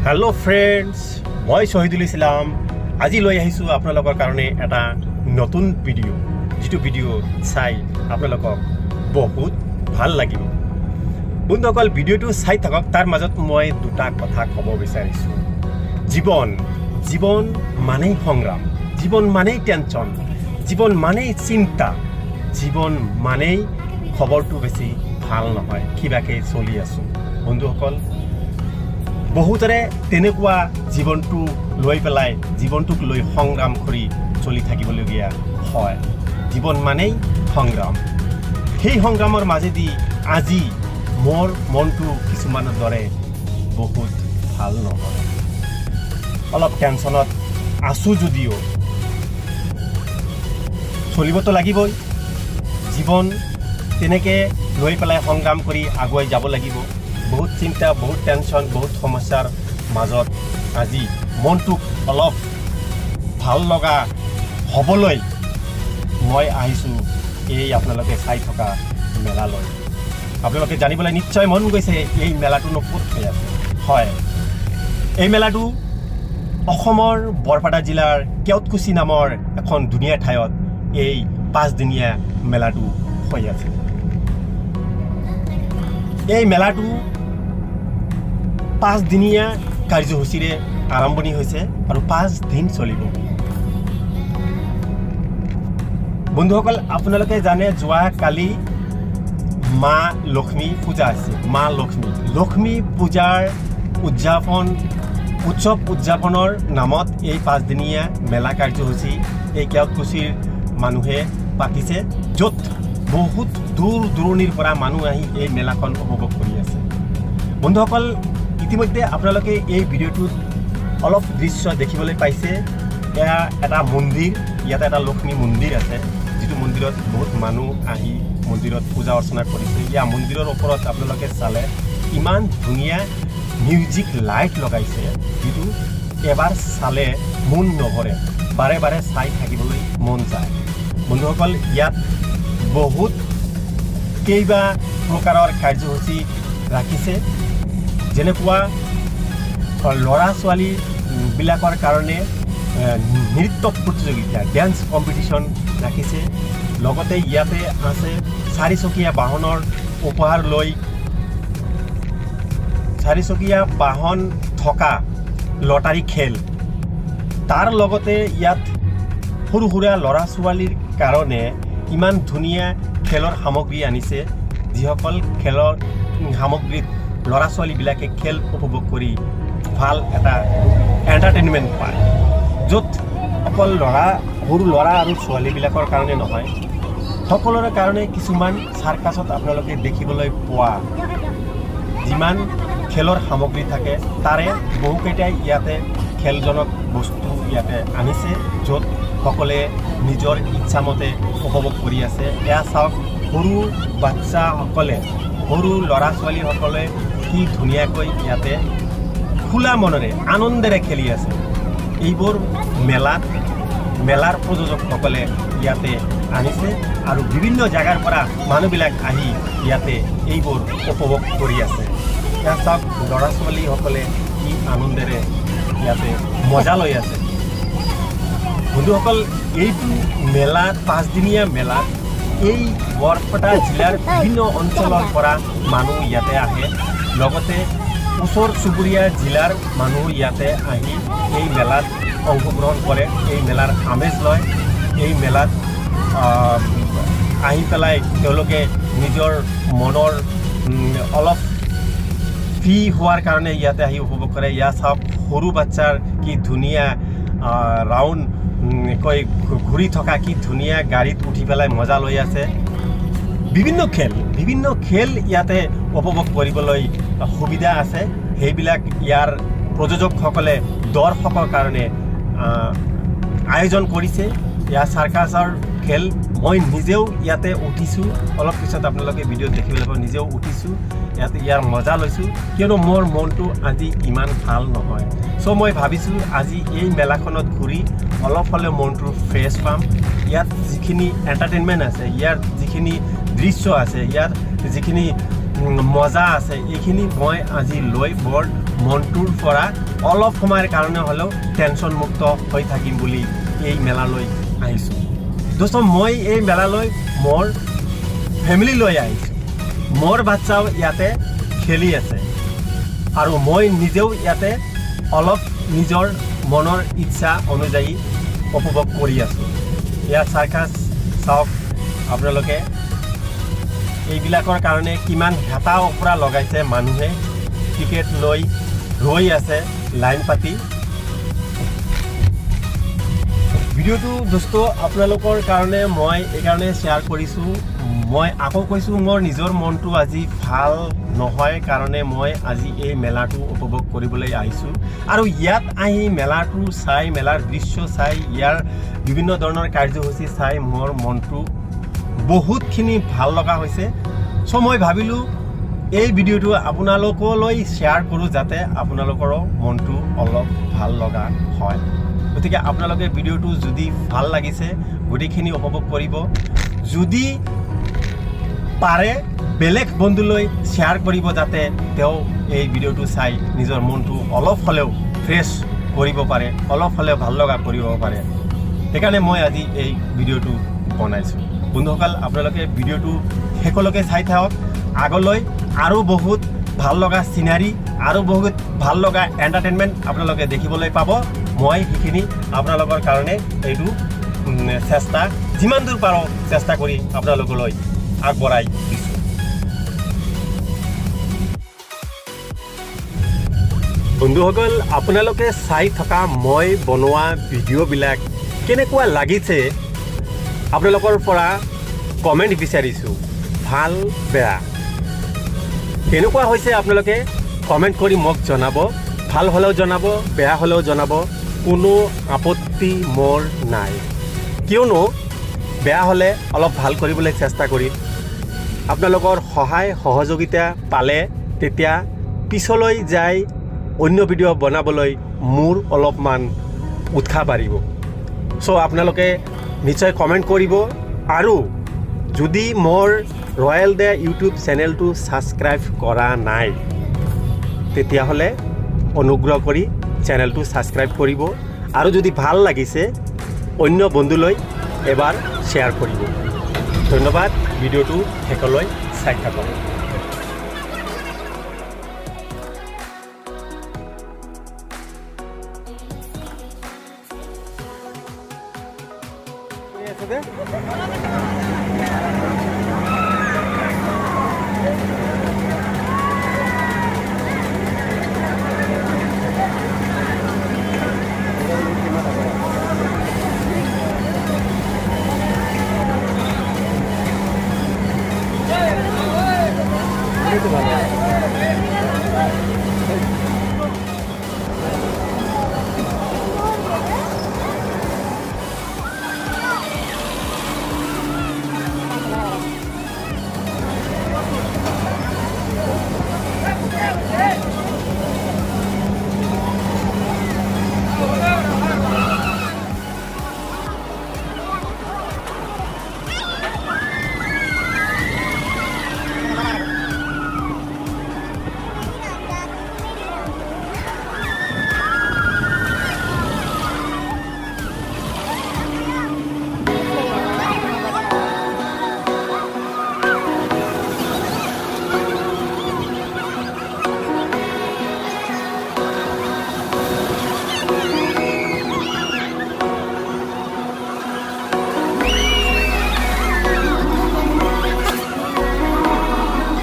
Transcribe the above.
Hello friends मैं शहीदुल इस्लाम आज লৈ আহিছো আপোনালোকৰ কাৰণে এটা নতুন ভিডিও যেটো ভিডিও চাই আপোনালোকক বহুত ভাল লাগিব বন্ধুসকল ভিডিওটো চাই থাকক তাৰ মাজত মই দুটা কথা ক'ব বিচাৰিছো জীবন মানে সংগ্ৰাম জীবন মানে টেনচন জীবন মানে চিন্তা জীবন মানে খবৰটো বেছি ভাল নহয় কিবাকে চলি আছো বন্ধুসকল বহুতৰে তেনেকুৱা জীৱনটো লৈ পেলাই জীৱনটোক লৈ সংগ্ৰাম কৰি চলি থাকিবলগীয়া হয় জীৱন মানেই সংগ্ৰাম সেই সংগ্ৰামৰ মাজেদি আজি মোৰ মনটো কিছুমানৰ দৰে বহুত ভাল নহয় অলপ টেনচনত আছো যদিও চলিবতো লাগিবই জীৱন তেনেকে লৈ পেলাই সংগ্ৰাম কৰি আগুৱাই যাব লাগিব बहुत चिंता बहुत टेंशन बहुत समस्यार মাজত আজি মনটোক অলপ ভাল লগা হবলৈ মই আহিছো এই আপোনালোকে চাই থকা মেলালৈ আপোনালোকে জানিবলৈ নিশ্চয় মন গৈছে এই মেলাটো ক'ত হৈ আছে হয় এই মেলাটো অসমৰ বৰপেটা জিলাৰ কেওটকুছি নামৰ এখন ধুনীয়া ঠাইত এই 5 দিনীয়া মেলাটো হৈ আছে এই মেলাটো 5 দিনীয়া কাৰ্যসূচীৰে আৰম্ভণি হৈছে আৰু 5 দিন চলিব বন্ধুসকল আপোনালোকে জানে যোৱা কালি মা লক্ষ্মী পূজা আছে মা লক্ষ্মী পূজাৰ উৎসৱ উদযাপনৰ নামত এই 5 দিনীয়া মেলা কাৰ্যসূচী এই কেওটকুছিৰ মানুহে পাতিছে য'ত বহুত দূৰ দূৰণিৰ পৰা মানুহ আহি এই মেলাখন উপভোগ কৰি আছে বন্ধুসকল ইতিমধ্যে আপোনালোকে এই ভিডিওটোত অলপ দৃশ্য দেখিবলৈ পাইছে এয়া এটা মন্দিৰ ইয়াত এটা লক্ষ্মী মন্দিৰ আছে যেটো মন্দিৰত বহুত মানুহ আহি মন্দিৰত পূজা অৰ্চনা কৰিছে ইয়া মন্দিৰৰ ওপৰত আপোনালোকে চালে ইমান ধুনীয়া মিউজিক লাইট লগাইছে যেটো এবাৰ চালে মন নভৰে বাৰে বাৰে চাই থাকিবলৈ মন যায় বন্ধুসকল ইয়াত বহুত কেইবা প্ৰকাৰৰ কাৰ্যসূচী ৰাখিছে যেনেকুৱা ল'ৰা ছোৱালী বিলাকৰ কাৰণে নৃত্য প্ৰতিযোগিতা ডান্স কম্পিটিশন ৰাখিছে লগতে ইয়াতে আছে চাৰিচকীয়া বাহনৰ উপহাৰ লৈ চাৰিচকীয়া বাহন থকা লটাৰী খেল তাৰ লগতে ইয়াত সৰু সৰু ল'ৰা ছোৱালীৰ কাৰণে ইমান ধুনীয়া খেলৰ সামগ্ৰী আনিছে যিসকল খেলৰ সামগ্ৰীত ল'ৰা ছোৱালীবিলাকে খেল উপভোগ কৰি ভাল এটা এণ্টাৰটেইনমেণ্ট পায় য'ত অকল সৰু ল'ৰা আৰু ছোৱালীবিলাকৰ কাৰণে নহয় সকলোৰে কাৰণে কিছুমান চাৰ্কাছত আপোনালোকে দেখিবলৈ পোৱা যিমান খেলৰ সামগ্ৰী থাকে তাৰে বহুকেইটাই ইয়াতে খেলজনক বস্তু ইয়াতে আনিছে য'ত সকলোৱে নিজৰ ইচ্ছামতে উপভোগ কৰি আছে এয়া চাওক সৰু বাচ্চাসকলে সৰু ল'ৰা ছোৱালীসকলে কি ধুনীয়াকৈ ইয়াতে খোলা মনেৰে আনন্দেৰে খেলি আছে এইবোৰ মেলাৰ প্ৰযোজকসকলে ইয়াতে আনিছে আৰু বিভিন্ন জাগাৰ পৰা মানুহবিলাক আহি ইয়াতে এইবোৰ উপভোগ কৰি আছে ইয়াত চাওক ল'ৰা ছোৱালীসকলে কি আনন্দেৰে ইয়াতে মজা লৈ আছে বন্ধুসকল এইটো মেলাত 5 দিনীয়া মেলাত এই বৰপেটা জিলাৰ বিভিন্ন অঞ্চলৰ পৰা মানুহ ইয়াতে আহে লগতে ওচৰ চুবুৰীয়া জিলাৰ মানুহ ইয়াতে আহি এই মেলাত অংশগ্ৰহণ কৰে এই মেলাৰ আমেজ লয় এই মেলাত আহি পেলাই তেওঁলোকে নিজৰ মনৰ অলপ ফ্ৰী হোৱাৰ কাৰণে ইয়াতে আহি উপভোগ কৰে ইয়াত চাওক সৰু বাচ্চাৰ কি ধুনীয়া ৰাউণ্ড কৈ ঘূৰি থকা কি ধুনীয়া গাড়ীত উঠি পেলাই মজা লৈ আছে বিভিন্ন খেল ইয়াতে উপভোগ কৰিবলৈ সুবিধা আছে সেইবিলাক ইয়াৰ প্ৰযোজকসকলে দৰ্শকৰ কাৰণে আয়োজন কৰিছে ইয়াৰ চাৰ্কাছৰ খেল মই নিজেও ইয়াতে উঠিছোঁ অলপ পিছত আপোনালোকে ভিডিঅ' দেখিবলৈ পাব নিজেও উঠিছোঁ ইয়াতে ইয়াৰ মজা লৈছোঁ কিয়নো মোৰ মনটো আজি ইমান ভাল নহয় চ' মই ভাবিছোঁ আজি এই মেলাখনত ঘূৰি অলপ হ'লে মনটো ফ্ৰেছ পাম ইয়াত যিখিনি এণ্টাৰটেইনমেণ্ট আছে ইয়াৰ যিখিনি দৃশ্য আছে ইয়াত যিখিনি মজা আছে এইখিনি মই আজি লৈ বৰ মনটোৰ পৰা অলপ সময়ৰ কাৰণে হ'লেও টেনশ্যন মুক্ত হৈ থাকিম বুলি এই মেলালৈ আহিছোঁ। দোস্ত মই এই মেলালৈ মোৰ ফেমিলি লৈ আহিছোঁ। মোৰ বাচ্চাও ইয়াতে খেলি আছে আৰু মই নিজেও ইয়াতে অলপ নিজৰ মনৰ ইচ্ছা অনুযায়ী উপভোগ কৰি আছোঁ। ইয়াত চাৰ্কাছ চাওক আপোনালোকে, এইবিলাকৰ কাৰণে কিমান হেতা অফৰা লগাইছে মানুহে, টিকেট লৈ ৰৈ আছে লাইন পাতি। ভিডিঅ'টো দোস্ত আপোনালোকৰ কাৰণে মই এইকাৰণে শ্বেয়াৰ কৰিছোঁ। মই আকৌ কৈছোঁ মোৰ নিজৰ মনটো আজি ভাল নহয় কাৰণে মই আজি এই মেলাটো উপভোগ কৰিবলৈ আহিছোঁ। আৰু ইয়াত আহি মেলাটো চাই, মেলাৰ দৃশ্য চাই, ইয়াৰ বিভিন্ন ধৰণৰ কাৰ্যসূচী চাই মোৰ মনটো বহুতখিনি ভাল লগা হৈছে। চ' মই ভাবিলোঁ এই ভিডিঅ'টো আপোনালোকলৈ শ্বেয়াৰ কৰোঁ যাতে আপোনালোকৰো মনটো অলপ ভাল লগা হয়। গতিকে আপোনালোকে ভিডিঅ'টো যদি ভাল লাগিছে গোটেইখিনি উপভোগ কৰিব। যদি পাৰে বেলেগ বন্ধুলৈ শ্বেয়াৰ কৰিব যাতে তেওঁ এই ভিডিঅ'টো চাই নিজৰ মনটো অলপ হ'লেও ফ্ৰেছ কৰিব পাৰে, অলপ হ'লেও ভাল লগা কৰিব পাৰে। সেইকাৰণে মই আজি এই ভিডিঅ'টো বনাইছোঁ। বন্ধুসকল আপোনালোকে ভিডিঅ'টো শেষলৈকে চাই থাকক। আগলৈ আৰু বহুত ভাল লগা চিনাৰী আৰু বহুত ভাল লগা এণ্টাৰটেইনমেণ্ট আপোনালোকে দেখিবলৈ পাব। মই সেইখিনি আপোনালোকৰ কাৰণে এইটো চেষ্টা যিমান দূৰ পাৰোঁ চেষ্টা কৰি আপোনালোকলৈ আগবঢ়াই দিছোঁ। বন্ধুসকল আপোনালোকে চাই থকা মই বনোৱা ভিডিঅ'বিলাক কেনেকুৱা লাগিছে আপোনালোকৰ পৰা কমেণ্ট বিচাৰিছোঁ। ভাল বেয়া কেনেকুৱা হৈছে আপোনালোকে কমেণ্ট কৰি মোক জনাব। ভাল হ'লেও জনাব, বেয়া হ'লেও জনাব, কোনো আপত্তি মোৰ নাই। কিয়নো বেয়া হ'লে অলপ ভাল কৰিবলৈ চেষ্টা কৰিম। আপোনালোকৰ সহায় সহযোগিতা পালে তেতিয়া পিছলৈ যাই অন্য ভিডিঅ' বনাবলৈ মোৰ অলপমান উৎসাহ বাঢ়িব। চ' আপোনালোকে নিশ্চয় কমেণ্ট কৰিব। আৰু যদি মোৰ ৰয়েল দে ইউটিউব চেনেলটো ছাবস্ক্ৰাইব কৰা নাই তেতিয়াহ'লে অনুগ্ৰহ কৰি চেনেলটো ছাবস্ক্ৰাইব কৰিব। আৰু যদি ভাল লাগিছে অন্য বন্ধুলৈ এবাৰ শ্বেয়াৰ কৰিব। ধন্যবাদ। ভিডিঅ'টো শেষলৈ চাই থাকক। আছে